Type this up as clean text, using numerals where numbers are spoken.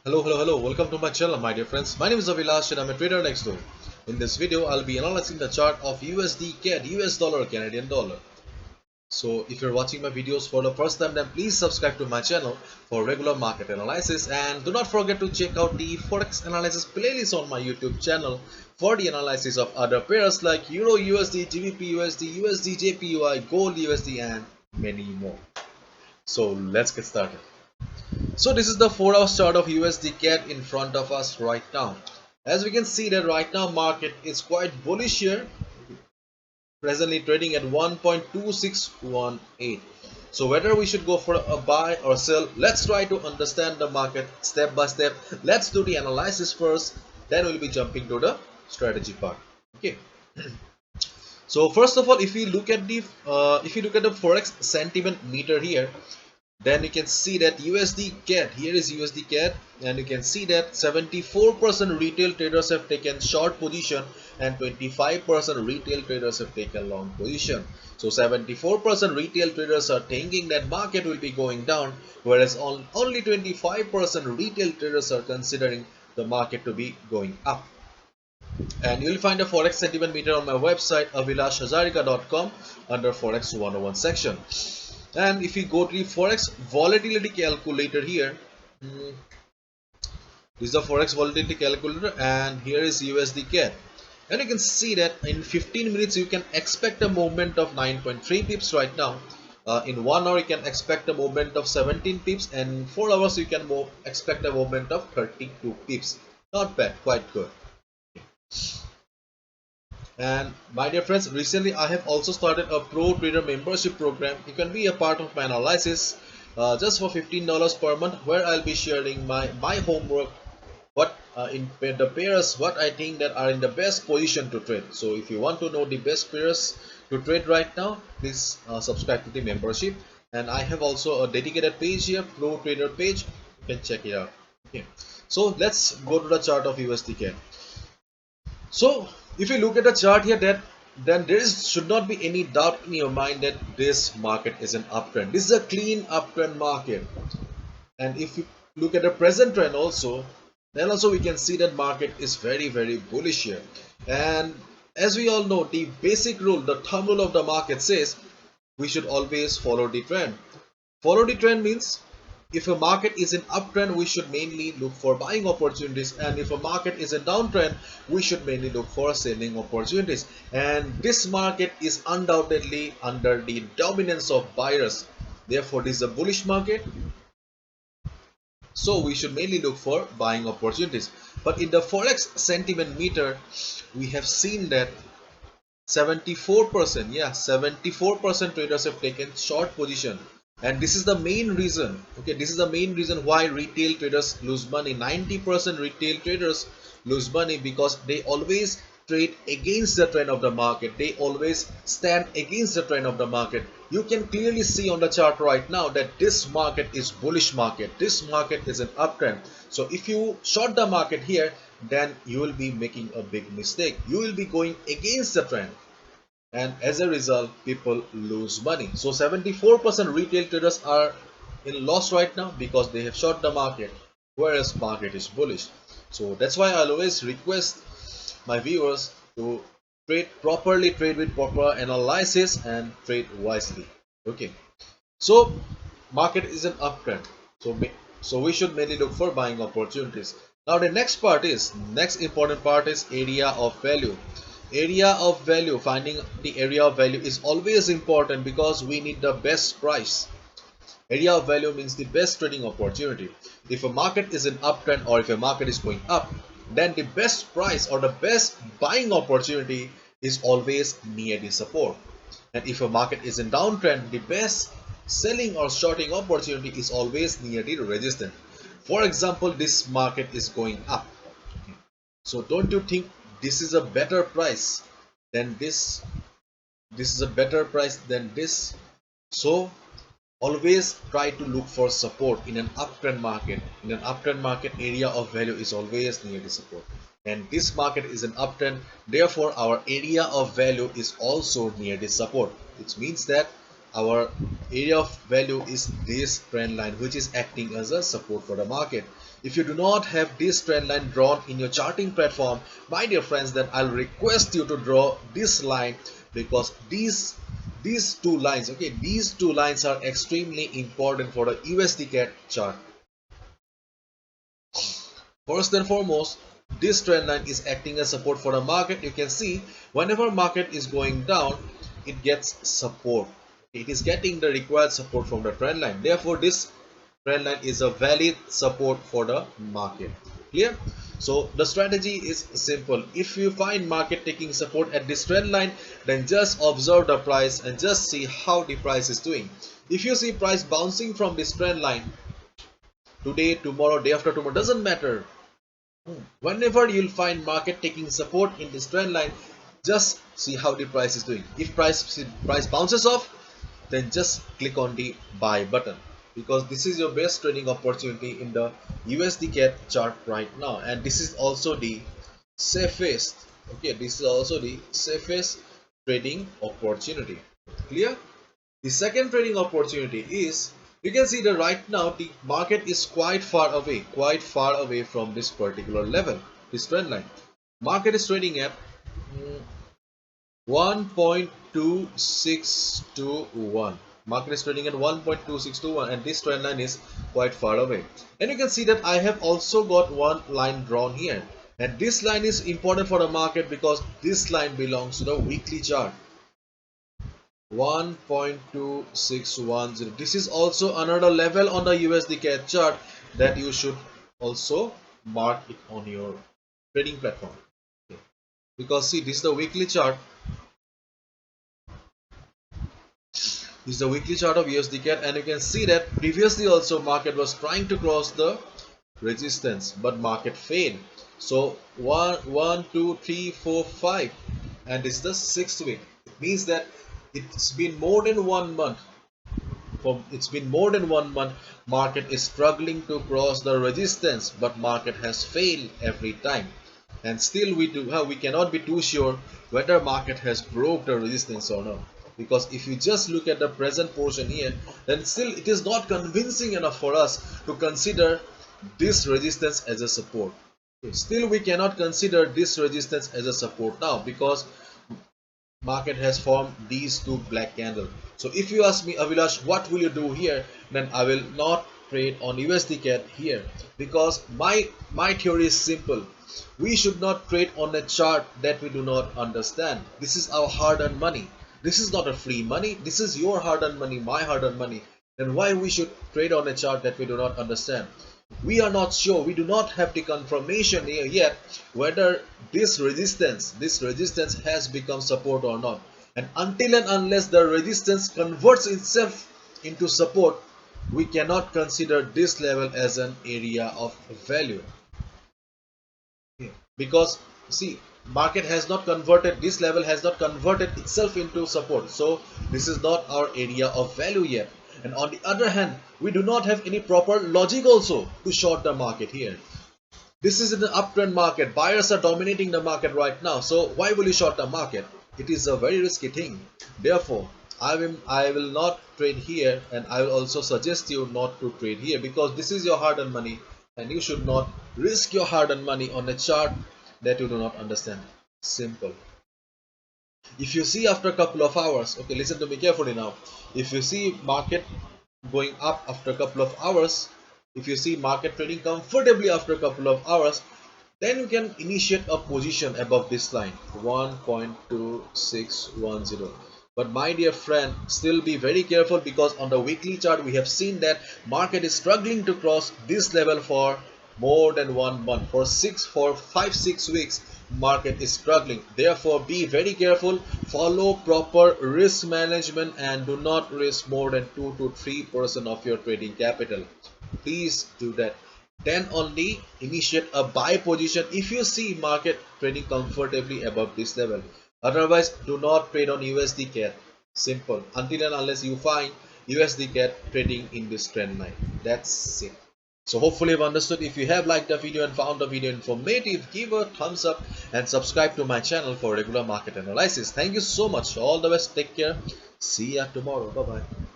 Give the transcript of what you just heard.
Hello. Welcome to my channel, my dear friends. My name is Avilash and I'm a trader next door. In this video, I'll be analyzing the chart of USD CAD, US dollar, Canadian dollar. So, if you're watching my videos for the first time, then please subscribe to my channel for regular market analysis. And do not forget to check out the Forex analysis playlist on my YouTube channel for the analysis of other pairs like Euro USD, GBP USD, USD JPY, Gold USD, and many more. So, let's get started. So this is the 4 hour chart of USD CAD in front of us right now. As we can see that right now market is quite bullish here, presently trading at 1.2618. So whether we should go for a buy or sell, let's try to understand the market step by step. Let's do the analysis first, then we'll be jumping to the strategy part. Okay. So first of all, if you look at the Forex sentiment meter here, then you can see that USD CAD, here is USD CAD, and you can see that 74% retail traders have taken short position and 25% retail traders have taken long position. So 74% retail traders are thinking that market will be going down, whereas only 25% retail traders are considering the market to be going up. And you'll find a Forex sentiment meter on my website avilashhazarika.com under Forex 101 section. And if you go to the Forex volatility calculator here, this is the Forex volatility calculator, and here is USD CAD. And you can see that in 15 minutes you can expect a movement of 9.3 pips right now. In 1 hour you can expect a movement of 17 pips, and in 4 hours you can expect a movement of 32 pips. Not bad, quite good. And my dear friends, recently I have also started a pro trader membership program. You can be a part of my analysis just for $15 per month, where I'll be sharing my homework, what in the pairs what I think that are in the best position to trade. So if you want to know the best pairs to trade right now, please subscribe to the membership. And I have also a dedicated page here, pro trader page. You can check it out. Okay, so let's go to the chart of USD CAD. So if you look at the chart here, then should not be any doubt in your mind that this market is an uptrend. This is a clean uptrend market. And if you look at the present trend also, then also we can see that market is very bullish here. And as we all know, the basic rule, the thumb rule of the market says we should always follow the trend. Follow the trend means if a market is in uptrend, we should mainly look for buying opportunities, and if a market is in downtrend, we should mainly look for selling opportunities. And this market is undoubtedly under the dominance of buyers. Therefore, this is a bullish market, so we should mainly look for buying opportunities. But in the Forex sentiment meter, we have seen that 74%, yeah, 74% traders have taken short position. And this is the main reason, okay, this is the main reason why retail traders lose money. 90% retail traders lose money because they always trade against the trend of the market. They always stand against the trend of the market. You can clearly see on the chart right now that this market is bullish market. This market is an uptrend. So if you short the market here, then you will be making a big mistake. You will be going against the trend, and as a result people lose money. So 74% retail traders are in loss right now because they have short the market, whereas market is bullish. So that's why I'll always request my viewers to trade properly, trade with proper analysis, and trade wisely. Okay, so market is an uptrend, so we should mainly look for buying opportunities. Now the next important part is area of value. Area of value, finding the area of value is always important because we need the best price. Area of value means the best trading opportunity. If a market is an uptrend or if a market is going up, then the best price or the best buying opportunity is always near the support. And if a market is in downtrend, the best selling or shorting opportunity is always near the resistance. For example, this market is going up. So don't you think this is a better price than this? This is a better price than this. So always try to look for support in an uptrend market. In an uptrend market, area of value is always near the support. And this market is an uptrend, therefore our area of value is also near the support. Which means that our area of value is this trend line, which is acting as a support for the market. If you do not have this trend line drawn in your charting platform, my dear friends, then I'll request you to draw this line, because these two lines, okay, these two lines are extremely important for the USD CAD chart. First and foremost, this trend line is acting as support for the market. You can see whenever market is going down, it gets support. It is getting the required support from the trend line. Therefore, this trend line is a valid support for the market. Clear? So the strategy is simple. If you find market taking support at this trend line, then just observe the price and just see how the price is doing. If you see price bouncing from this trend line today, tomorrow, day after tomorrow, doesn't matter. Whenever you'll find market taking support in this trend line, just see how the price is doing. If price bounces off, then just click on the buy button, because this is your best trading opportunity in the USD CAD chart right now, and this is also the safest. Okay, this is also the safest trading opportunity. Clear? The second trading opportunity is, you can see that right now the market is quite far away from this particular level, this trend line. Market is trading at 1.2621. Market is trading at 1.2621, and this trend line is quite far away. And you can see that I have also got one line drawn here, and this line is important for the market because this line belongs to the weekly chart. 1.2610. This is also another level on the USD CAD chart that you should also mark it on your trading platform. Okay. Because see, this is the weekly chart. This is the weekly chart of USD CAD, and you can see that previously also market was trying to cross the resistance, but market failed. So 1, 2, 3, 4, 5, and this is the 6th week. It means that it's been more than 1 month. Market is struggling to cross the resistance, but market has failed every time, and still we cannot be too sure whether market has broke the resistance or not, because if you just look at the present portion here, then still it is not convincing enough for us to consider this resistance as a support. Still we cannot consider this resistance as a support now, because market has formed these two black candles. So if you ask me, Avilash, what will you do here, then I will not trade on USD CAD here, because my theory is simple. We should not trade on a chart that we do not understand. This is our hard-earned money. This is not a free money. This is your hard-earned money, my hard-earned money. Then why we should trade on a chart that we do not understand? We are not sure, we do not have the confirmation here yet whether this resistance has become support or not. And until and unless the resistance converts itself into support, we cannot consider this level as an area of value. Because see, market has not converted, this level has not converted itself into support, so this is not our area of value yet. And on the other hand, we do not have any proper logic also to short the market here. This is an uptrend market, buyers are dominating the market right now, so why will you short the market? It is a very risky thing. Therefore I will not trade here, and I will also suggest you not to trade here, because this is your hard-earned money, and you should not risk your hard-earned money on a chart that you do not understand. Simple. If you see after a couple of hours, okay, listen to me carefully now. If you see market going up after a couple of hours, if you see market trading comfortably after a couple of hours, then you can initiate a position above this line, 1.2610. But my dear friend, still be very careful, because on the weekly chart we have seen that market is struggling to cross this level for more than 1 month. For 5-6 weeks market is struggling. Therefore be very careful, follow proper risk management, and do not risk more than 2 to 3% of your trading capital. Please do that. Then only initiate a buy position if you see market trading comfortably above this level. Otherwise do not trade on USD CAD. Simple. Until and unless you find USD CAD trading in this trend line. That's it. So hopefully you've understood. If you have liked the video and found the video informative, give a thumbs up and subscribe to my channel for regular market analysis. Thank you so much. All the best. Take care. See ya tomorrow. Bye bye.